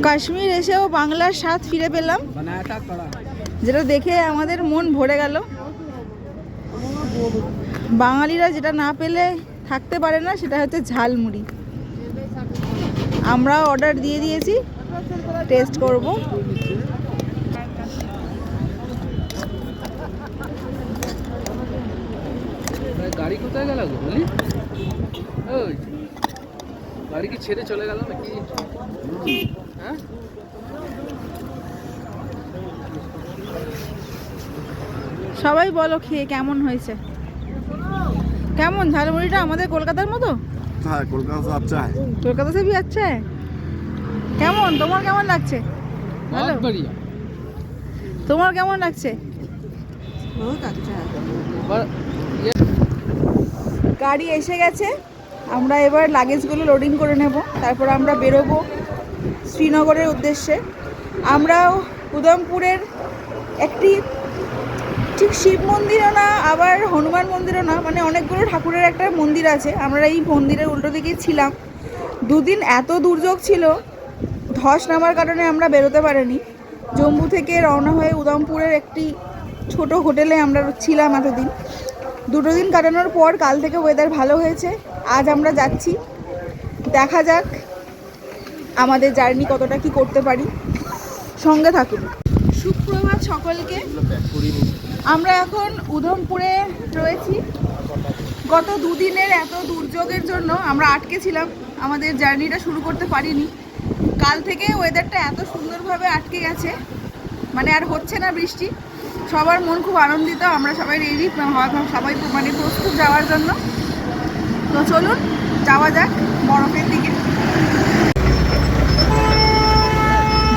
কাশ্মীর এসেও বাংলার স্বাদ ফিরে পেলাম, যেটা দেখে আমাদের মন ভরে গেল। বাঙালিরা যেটা না পেলে থাকতে পারে না, সেটা হচ্ছে ঝালমুড়ি। আমরা অর্ডার দিয়ে দিয়েছি, টেস্ট করব। গাড়ি কোথায় গেল গো বলি? ওই গাড়ি কি ছেড়ে চলে গেল নাকি? হ্যাঁ, সবাই বলো খেয়ে কেমন হয়েছে। কেমন ঝালমুড়িটা? আমাদের কলকাতার মতো? হ্যাঁ, কলকাতা से अच्छा है। কলকাতা से भी अच्छा है। কেমন, তোমার কেমন লাগছে? ভালো। बढ़िया। তোমার কেমন লাগছে? গাড়ি এসে গেছে, আমরা এবার লাগেজগুলো লোডিং করে নেব, তারপর আমরা বেরোবো শ্রীনগরের উদ্দেশ্যে। আমরাও উদমপুরের একটি, ঠিক শিব মন্দিরও না আবার হনুমান মন্দিরও না, মানে অনেকগুলো ঠাকুরের একটা মন্দির আছে, আমরা এই মন্দিরের উল্টো দিকেই ছিলাম। দুদিন এত দুর্যোগ ছিল, ধস নামার কারণে আমরা বেরোতে পারিনি। জম্মু থেকে রওনা হয়ে উদমপুরের একটি ছোট হোটেলে আমরা ছিলাম এতদিন। দুটো দিন কাটানোর পর কাল থেকে ওয়েদার ভালো হয়েছে, আজ আমরা যাচ্ছি। দেখা যাক আমাদের জার্নি কতটা কি করতে পারি, সঙ্গে থাকুন। সুপ্রভাত সকলকে। আমরা এখন উদমপুরে রয়েছি। গত দুদিনের এত দুর্যোগের জন্য আমরা আটকে ছিলাম, আমাদের জার্নিটা শুরু করতে পারিনি। কাল থেকে ওয়েদারটা এত সুন্দরভাবে আটকে গেছে, মানে আর হচ্ছে না বৃষ্টি। সবার মন খুব আনন্দিত, আমরা সবাই রেডি, সবাই মানে প্রস্তুত যাওয়ার জন্য। তো চলুন যাওয়া যাক বরফের দিকে।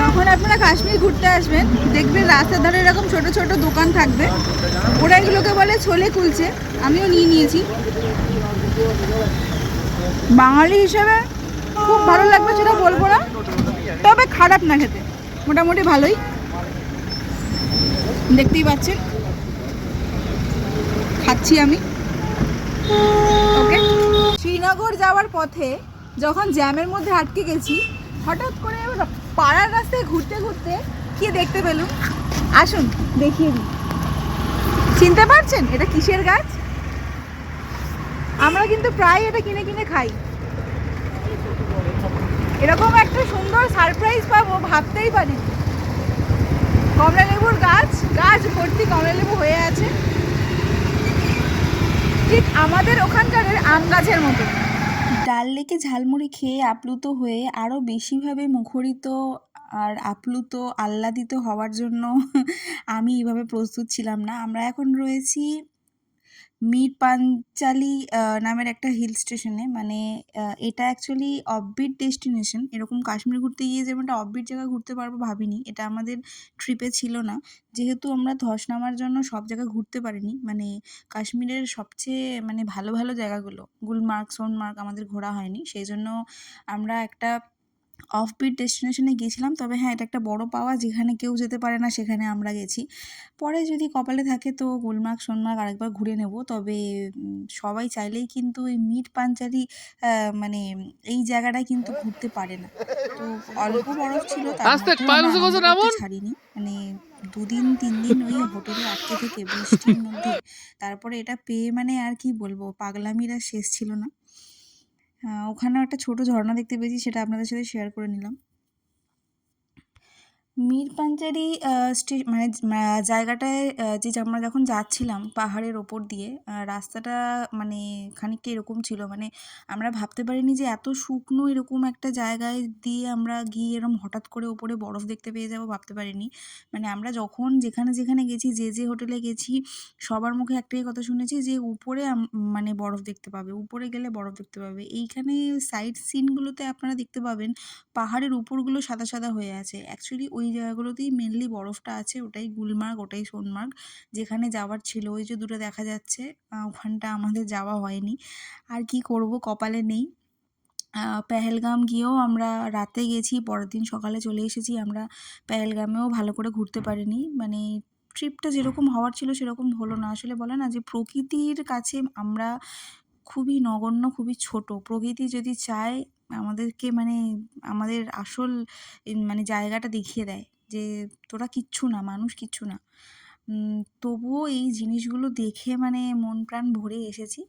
যখন আপনারা কাশ্মীর ঘুরতে আসবেন, দেখবেন রাস্তার ধারে এরকম ছোট ছোট দোকান থাকবে, ওরা এগুলোকে বলে ছোলে কুলচে। আমিও নিয়ে নিয়েছি। বাঙালি হিসেবে খুব ভালো লাগবে সেটা বলবো না, তবে খারাপ না খেতে, মোটামুটি ভালোই। দেখতেই পাচ্ছেন খাচ্ছি আমি। ওকে, শ্রীনগর যাওয়ার পথে যখন জ্যামের মধ্যে আটকে গেছি, হঠাৎ করে পাড়ার রাস্তায় ঘুরতে ঘুরতে কি দেখতে পেলুম, আসুন দেখিয়ে দিই। চিনতে পারছেন এটা কিসের গাছ? আমরা কিন্তু প্রায় এটা কিনে কিনে খাই। এরকম একটা সুন্দর সারপ্রাইজ পাবো ভাবতেই পারি। কমলা লেবুর গাছ, গাছ ভর্তি কমলা লেবু হয়ে আছে, ঠিক আমাদের ওখানকার আম গাছের মতো। ডাল লেকে ঝালমুড়ি খেয়ে আপ্লুত হয়ে আরও বেশিভাবে মুখরিত আর আপ্লুত আহ্লাদিত হওয়ার জন্য আমি এইভাবে প্রস্তুত ছিলাম না। আমরা এখন রয়েছি মির পাঞ্চালি নামের একটা হিল স্টেশনে। মানে এটা অ্যাকচুয়ালি অফবিট ডেস্টিনেশন। এরকম কাশ্মীর ঘুরতে গিয়ে যেমন একটা অফবিট জায়গা ঘুরতে পারবো ভাবিনি, এটা আমাদের ট্রিপে ছিল না। যেহেতু আমরা ধস নামার জন্য সব জায়গা ঘুরতে পারিনি, মানে কাশ্মীরের সবচেয়ে মানে ভালো ভালো জায়গাগুলো গুলমার্গ সোনমার্গ আমাদের ঘোরা হয়নি, সেই জন্য আমরা একটা অফবিট ডেস্টিনেশনে গিয়েছিলাম। তবে হ্যাঁ, এটা একটা বড় পাওয়া, যেখানে কেউ যেতে পারে না সেখানে আমরা গেছি। পরে যদি কপালে থাকে তো গুলমার্গ সোনমার্গ আরেকবার ঘুরে নেব। তবে সবাই চাইলেই কিন্তু এই মির পাঞ্চালি মানে এই জায়গাটায় কিন্তু ঘুরতে পারে না। তো অল্প বরফ ছিল, তার মধ্যেও আমরা আনন্দ করতে ছাড়িনি। মানে 2 দিন 3 দিন ওই হোটেলে আটকে থেকে বৃষ্টির মধ্যে, তারপরে এটা পেয়ে মানে আর কি বলবো, পাগলামির আর শেষ ছিল না। ওখানেও একটা ছোট ঝর্ণা দেখতে পেয়েছি, সেটা আপনাদের সাথে শেয়ার করে নিলাম। মির পাঞ্চালি মানে জায়গাটায় যে আমরা যখন যাচ্ছিলাম পাহাড়ের ওপর দিয়ে, রাস্তাটা মানে খানিকটা এরকম ছিল, মানে আমরা ভাবতে পারিনি যে এত শুকনো এরকম একটা জায়গায় দিয়ে আমরা গিয়ে এরকম হঠাৎ করে ওপরে বরফ দেখতে পেয়ে যাবো, ভাবতে পারিনি। মানে আমরা যখন যেখানে যেখানে গেছি, যে হোটেলে গেছি, সবার মুখে একটাই কথা শুনেছি যে উপরে মানে বরফ দেখতে পাবে, উপরে গেলে বরফ দেখতে পাবে। এইখানে সাইট সিনগুলোতে আপনারা দেখতে পাবেন পাহাড়ের উপরগুলো সাদা সাদা হয়ে আছে, অ্যাকচুয়ালি ওই জায়গাগুলোতেই মেনলি বরফটা আছে। ওটাই গুলমার্গ, ওটাই সোনমার্গ, যেখানে যাওয়ার ছিল। ওই যে দুটো দেখা যাচ্ছে, ওখানটা আমাদের যাওয়া হয়নি। আর কি করব, কপালে নেই। পেহেলগাম গিয়েও আমরা রাতে গেছি, পরের দিন সকালে চলে এসেছি। আমরা পেহেলগামেও ভালো করে ঘুরতে পারিনি, মানে ট্রিপটা যেরকম হওয়ার ছিল সেরকম হলো না। আসলে বলে না যে প্রকৃতির কাছে আমরা খুবই নগণ্য, খুবই ছোট। প্রকৃতি যদি চায় আমাদেরকে মানে আমাদের আসল মানে জায়গাটা দেখিয়ে দেয় যে তোরা কিচ্ছু না, মানুষ কিচ্ছু না। তবুও এই জিনিসগুলো দেখে মানে মন প্রাণ ভরে এসেছি।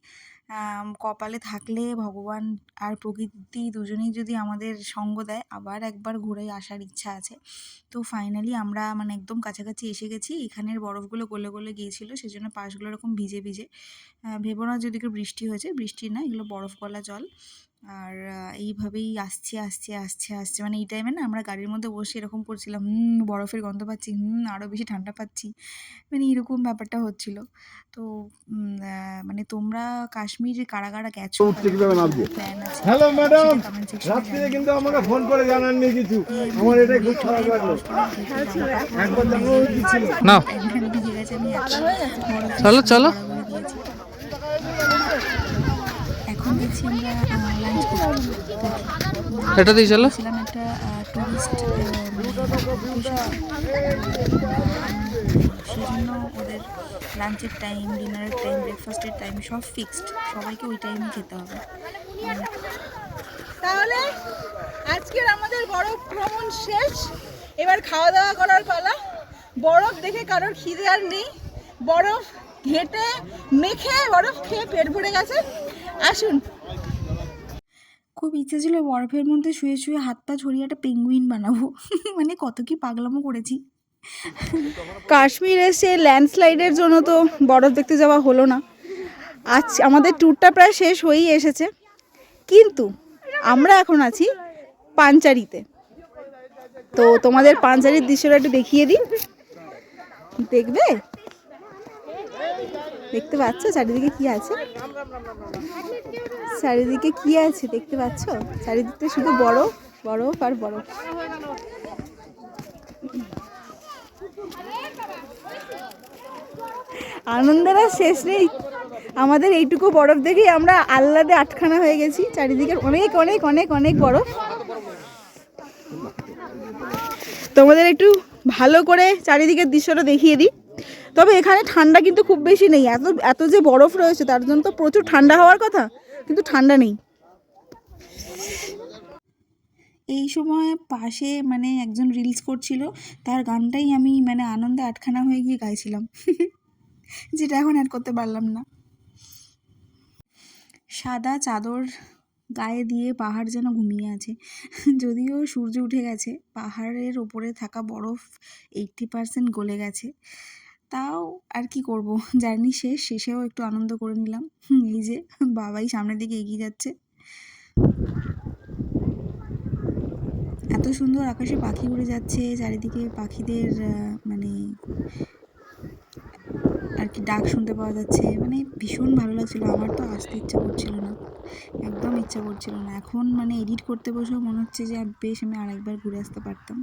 কপালে থাকলে ভগবান আর প্রকৃতি দুজনেই যদি আমাদের সঙ্গ দেয়, আবার একবার ঘুরে আসার ইচ্ছা আছে। তো ফাইনালি আমরা মানে একদম কাছাকাছি এসে গেছি। এখানের বরফগুলো গলে গলে গিয়েছিল, সেজন্য পাশগুলো এরকম ভিজে ভিজে। ভেবো না যে ওদিকে বৃষ্টি হয়েছে, বৃষ্টি না, এগুলো বরফ গলা জল। আর এইভাবেই আসছে মানে এই টাইমে না আমরা গাড়ির মধ্যে বসে এরকম করছিলাম, বরফের গন্ধ পাচ্ছি, আরও বেশি ঠান্ডা পাচ্ছি, মানে এরকম ব্যাপারটা হচ্ছিল। তো মানে তোমরা কাশ্মীর কারা কারা গেছো, উঠতে কিভাবে নামছে? প্ল্যান আছে হ্যালো ম্যাডাম, কমেন্ট সেকশনে রাত্রিরে কিন্তু আমাকে ফোন করে জানাননি কিছু। আমার এটাই খুব খারাপ লাগলো। একবার জানানো উচিত ছিল। না ভিজে গেছে, আমি এত বরফে চলো চলো গড়াগড়ি দিয়েছি। এখন দেখছি আমরা লাঞ্চ করতে এটা দিয়ে চলো। ছিলাম একটা টুরিস্ট সেই জন্য ওদের লাঞ্চের টাইম, ডিনারের টাইম, ব্রেকফাস্টের টাইম সব ফিক্সড, সবাইকে ওই টাইমে খেতে হবে। তাহলে আজকের আমাদের বরফ ভ্রমণ শেষ। এবার খাওয়া দাওয়া করার পালা। বরফ দেখে কারোর খিদে আর নেই, বরফ ঘেটে মেখে বরফ খেয়ে পেট ভরে গেছে। আসুন। খুব ইচ্ছে ছিল বরফের মধ্যে শুয়ে শুয়ে হাত পা ছড়িয়ে একটা পেঙ্গুইন বানাবো। মানে কত কি পাগলামো করেছি। কাশ্মীর এসে ল্যান্ডস্লাইডের জন্য তো বরফ দেখতে যাওয়া হলো না। আজ আমাদের ট্যুরটা প্রায় শেষ হয়েই এসেছে, কিন্তু আমরা এখন আছি পাঞ্চারিতে। তো তোমাদের পাঞ্চারির দৃশ্যটা একটু দেখিয়ে দিই, দেখবে? দেখতে পাচ্ছ চারিদিকে কি আছে? চারিদিকে কি আছে দেখতে পাচ্ছ? চারিদিকে শুধু বরফ বরফ আর বরফ। আনন্দের আর শেষ নেই। আমাদের এইটুকু বরফ দেখেই আমরা আহ্লাদে আটখানা হয়ে গেছি। চারিদিকে অনেক অনেক অনেক অনেক বরফ। তোমাদের একটু ভালো করে চারিদিকের দৃশ্যটা দেখিয়ে দিই। তবে এখানে ঠান্ডা কিন্তু খুব বেশি নেই। এত এত যে বরফ রয়েছে তার জন্য তো প্রচুর ঠান্ডা হওয়ার কথা, কিন্তু ঠান্ডা নেই। এই সময় পাশে মানে একজন রিলস করছিল, তার গানটাই আমি মানে আনন্দে আটখানা হয়ে গিয়ে গাইছিলাম। যেটা এখন আর করতে পারলাম না। সাদা চাদর গায়ে দিয়ে পাহাড় যেন ঘুমিয়ে আছে। যদিও সূর্য উঠে গেছে, পাহাড়ের ওপরে থাকা বরফ 80% গলে গেছে। তাও আর কি করব, জার্নি শেষেও একটু আনন্দ করে নিলাম। এই যে বাবাই সামনের দিকে এগিয়ে যাচ্ছে। এত সুন্দর আকাশে পাখি উড়ে যাচ্ছে, চারিদিকে পাখিদের মানে আর কি ডাক শুনতে পাওয়া যাচ্ছে, মানে ভীষণ ভালো লাগছিল। আমার তো আসতে ইচ্ছা করছিল না, একদম ইচ্ছা করছিল না। এখন মানে এডিট করতে বসেও মনে হচ্ছে যে বেশ আমি আরেকবার ঘুরে আসতে পারতাম।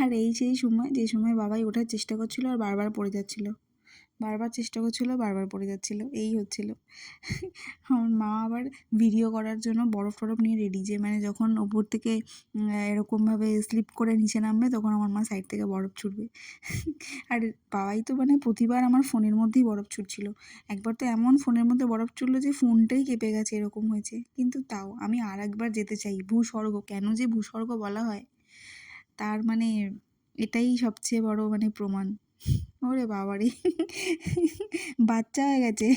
আর এই সেই সময় যে সময় বাবাই ওঠার চেষ্টা করছিল আর বারবার পড়ে যাচ্ছিল, বারবার চেষ্টা করছিল, বারবার পড়ে যাচ্ছিল, এই হচ্ছিল। আমার মা আবার ভিডিও করার জন্য বরফ টরফ নিয়ে রেডি, যে মানে যখন ওপর থেকে এরকমভাবে স্লিপ করে নিচে নামবে তখন আমার মা সাইড থেকে বরফ ছুটবে। আর বাবাই তো মানে প্রতিবার আমার ফোনের মধ্যেই বরফ ছুটছিল। একবার তো এমন ফোনের মধ্যে বরফ ছুটলো যে ফোনটাই কেঁপে গেছে, এরকম হয়েছে। কিন্তু তাও আমি আর একবার যেতে চাই। ভূস্বর্গ, কেন যে ভূস্বর্গ বলা হয় তার মানে এটাই সবচেয়ে বড় মানে প্রমাণ। ওরে বাবারে, বাচ্চা হয়ে গেছে।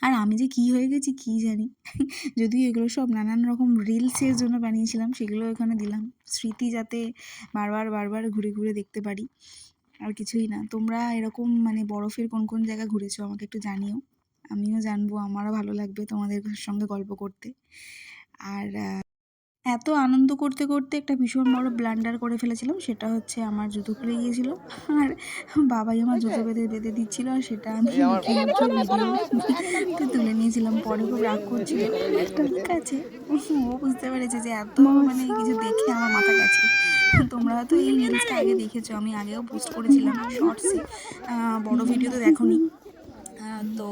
আর আমি যে কী হয়ে গেছি কী জানি। যদিও এগুলো সব নানান রকম রিলসের জন্য বানিয়েছিলাম, সেগুলো এখানে দিলাম স্মৃতি, যাতে বারবার বারবার ঘুরে ঘুরে দেখতে পারি, আর কিছুই না। তোমরা এরকম মানে বরফের কোন কোন জায়গা ঘুরেছো আমাকে একটু জানিও, আমিও জানবো, আমারও ভালো লাগবে তোমাদের সঙ্গে গল্প করতে। আর এত আনন্দ করতে করতে একটা ভীষণ বড় ব্লান্ডার করে ফেলেছিলাম, সেটা হচ্ছে আমার জুতো খুলে গিয়েছিল। আর বাবাই আমার জুতো বেঁধে বেঁধে দিচ্ছিল, আর সেটা আমি ভিডিও তুলে নিয়েছিলাম। পরে খুব রাগ করছিল, ঠিক আছে, ও বুঝতে পেরেছে যে এত মানে কিছু দেখে আমার মাথা গেছে। তোমরা হয়তো এই রিলসটা আগে দেখেছো, আমি আগেও পোস্ট করেছিলাম শর্টসে, বড় ভিডিও তো দেখোনি। তো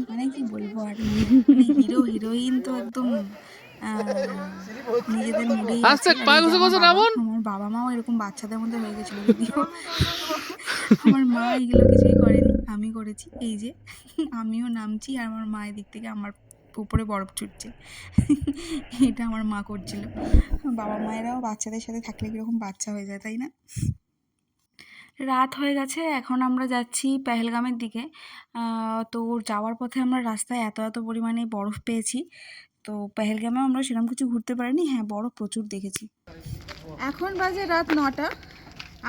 মানে কি বলবো আর, মানে হিরো হিরোইন তো একদম নিজেদের মুডেই আছে। আমার বাবা মাও এরকম বাচ্চাদের মধ্যে হয়ে গেছিল, যদিও আমার মা এগুলো কিছুই করেনি, আমি করেছি। এই যে আমিও নামছি আর আমার মা এদিক থেকে আমার দেখো উপরে বরফ ছুটছে। এটা আমার মা করছিল। বাবা মায়েরাও বাচ্চাদের সাথে থাকলে কীরকম বাচ্চা হয়ে যায়, তাই না? রাত হয়ে গেছে, এখন আমরা যাচ্ছি পেহেলগামের দিকে। তো যাওয়ার পথে আমরা রাস্তায় এত এত পরিমাণে বরফ পেয়েছি। তো পেহেলগামেও আমরা সেরকম কিছু ঘুরতে পারিনি, হ্যাঁ বরফ প্রচুর দেখেছি। এখন বাজে রাত 9টা।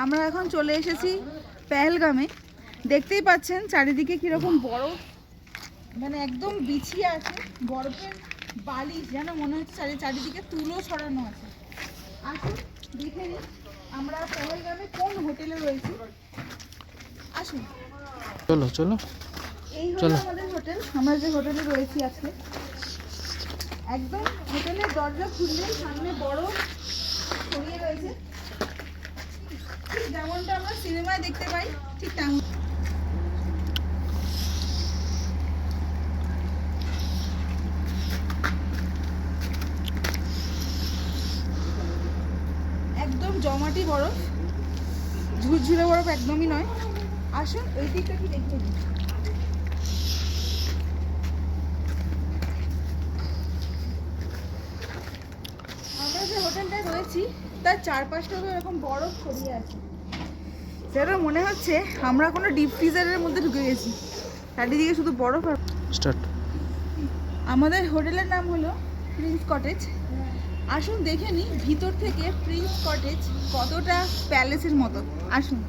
আমরা এখন চলে এসেছি পেহেলগামে। দেখতেই পাচ্ছেন চারিদিকে কীরকম বরফ, মানে একদম বিছিয়ে আছে বরফের বালিশ, যেন মনে হচ্ছে চারিদিকে তুলো ছড়ানো আছে। আসুন দেখে নিই আমরা পেহেলগামে কোন হোটেলে রয়েছি। আসুন, চলো চলো। এই হলো আমাদের হোটেল। আমরা যে হোটেলে রয়েছি আজকে, একদম হোটেলের দরজা খুললেই সামনে বরফ ছড়িয়ে রয়েছে, ঠিক যেমনটা আমরা সিনেমায় দেখতে পাই, ঠিক তেমন। একদম জমাটি বরফ, ঝুরঝুরে বরফ একদমই নয়। আসুন ওই দিকটা কি দেখিয়ে দিই। আমরা যে হোটেলটায় রয়েছি তার চারপাশটাও এরকম বরফ ছড়িয়ে আছে, যেটা মনে হচ্ছে আমরা কোনো ডিপ ফ্রিজারের মধ্যে ঢুকে গেছি। চারিদিকে শুধু বরফ আর। স্টার্ট। আমাদের হোটেলের নাম হলো প্রিন্স কটেজ। আসুন দেখে নিই ভিতর থেকে প্রিন্স কটেজ কতটা প্যালেসের মতো। আসুন।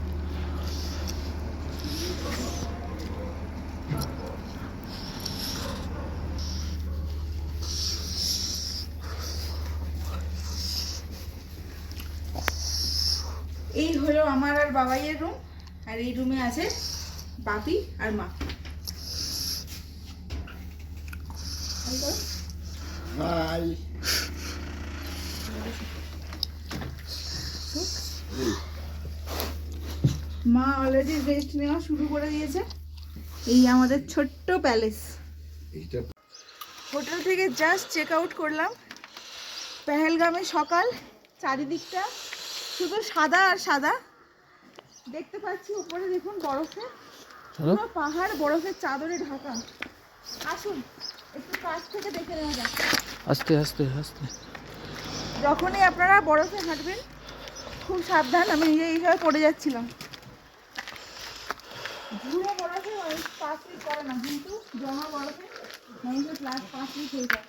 এই হলো আমার আর বাবাইয়ের রুম, আর এই রুমে আছে বাপি আর মা। হাই। মা অলরেডি রেস্ট নেওয়া শুরু করে দিয়েছে। এই আমাদের ছোট্ট প্যালেস। হোটেল থেকে জাস্ট চেক আউট করলাম। পেহেলগামে সকাল, চারিদিকটা শুধু সাদা আর সাদা। দেখতে পাচ্ছি উপরে দেখুন বরফে পুরো পাহাড় বরফের চাদরে ঢাকা। আসুন একটু কাছ থেকে দেখে নেওয়া যাক। আস্তে আস্তে আস্তে। যখনই আপনারা বরফে হাঁটবেন খুব সাবধান। আমি নিজে এইভাবে পড়ে যাচ্ছিলাম। ঝুড়ো বরফে মানুষ 5 ফিট করে না, কিন্তু জমা বরফে মানুষের প্লাস 5 ফিট হয়ে যায়।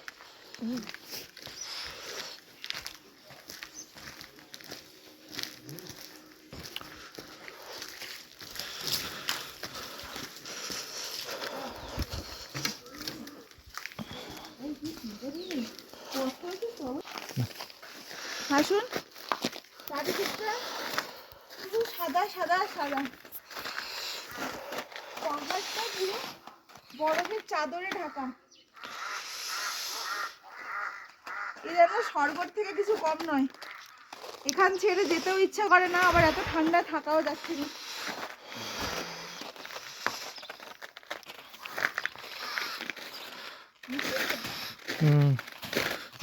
আসুন, চারিদিকটা শুধু সাদা সাদা সাদা, পাহাড়টা পুরো বরফের চাদরে ঢাকা। এ যেন স্বর্গের থেকে কিছু কম নয়। এখান ছেড়ে যেতেও ইচ্ছা করে না, আবার এত ঠান্ডা থাকাও যাচ্ছে না।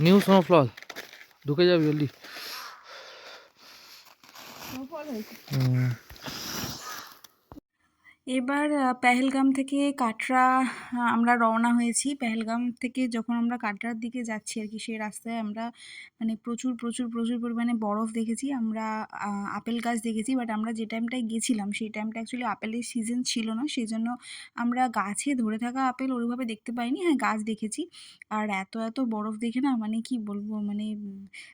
নিউ স্নোফল ঢুকে যাবি জলদি। স্নোফল হয়েছে। এবার পেহেলগাম থেকে কাটরা আমরা রওনা হয়েছি। পেহেলগাম থেকে যখন আমরা কাটরার দিকে যাচ্ছি আর কি, সেই রাস্তায় আমরা মানে প্রচুর প্রচুর প্রচুর পরিমাণে বরফ দেখেছি। আমরা আপেল গাছ দেখেছি, বাট আমরা যে টাইমটায় গেছিলাম সেই টাইমটা অ্যাকচুয়ালি আপেলের সিজন ছিল না, সেই জন্য আমরা গাছে ধরে থাকা আপেল ওইভাবে দেখতে পাইনি। হ্যাঁ গাছ দেখেছি। আর এত এত বরফ দেখে না মানে কি বলবো,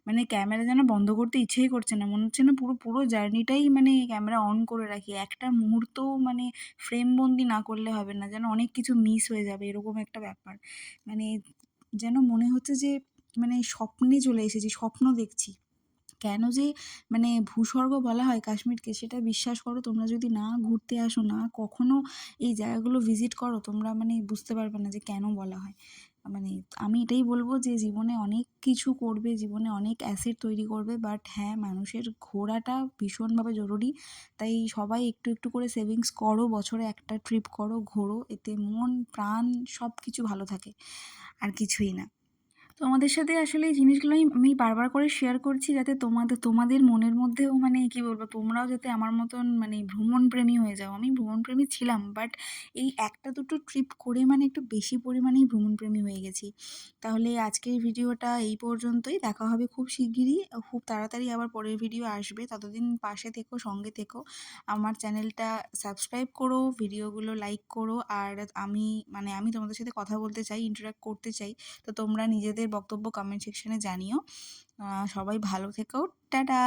মানে ক্যামেরা যেন বন্ধ করতে ইচ্ছেই করছে না, মনে হচ্ছে না পুরো পুরো জার্নিটাই মানে ক্যামেরা অন করে রাখি, একটা মুহূর্ত মানে ফ্রেমবন্দি না করলে হবে না, যেন অনেক কিছু মিস হয়ে যাবে এরকম একটা ব্যাপার। মানে যেন মনে হচ্ছে যে মানে স্বপ্নে চলে এসেছি, স্বপ্ন দেখছি। কেন যে মানে ভূস্বর্গ বলা হয় কাশ্মীরকে, সেটা বিশ্বাস করো তোমরা যদি না ঘুরতে আসো, না কখনো এই জায়গাগুলো ভিজিট করো, তোমরা মানে বুঝতে পারবে না যে কেন বলা হয়। মানে আমি এটাই বলবো যে জীবনে অনেক কিছু করবে, জীবনে অনেক অ্যাসেট তৈরি করবে, বাট হ্যাঁ মানুষের ঘোরাটা ভীষণভাবে জরুরি। তাই সবাই একটু একটু করে সেভিংস করো, বছরে একটা ট্রিপ করো, ঘোরো, এতে মন প্রাণ সব কিছু ভালো থাকে, আর কিছুই না। তোমাদের সাথে আসলে এই জিনিসগুলো আমি বারবার করে শেয়ার করছি, যাতে তোমাদের মনের মধ্যেও মানে কি বলবো, তোমরাও যাতে আমার মতন মানে ভ্রমণপ্রেমী হয়ে যাও। আমি ভ্রমণপ্রেমী ছিলাম, বাট এই একটা দুটো ট্রিপ করে মানে একটু বেশি পরিমাণেই ভ্রমণপ্রেমী হয়ে গেছি। তাহলে আজকের ভিডিওটা এই পর্যন্তই। দেখা হবে খুব শিগগিরই, খুব তাড়াতাড়ি আবার পরের ভিডিও আসবে। ততদিন পাশে থেকো, সঙ্গে থেকো, আমার চ্যানেলটা সাবস্ক্রাইব করো, ভিডিওগুলো লাইক করো। আর আমি তোমাদের সাথে কথা বলতে চাই, ইন্টারাক্ট করতে চাই। তো তোমরা নিজেদের বক্তব্য কমেন্ট সেকশনে জানিও। সবাই ভালো থেকো। টাটা।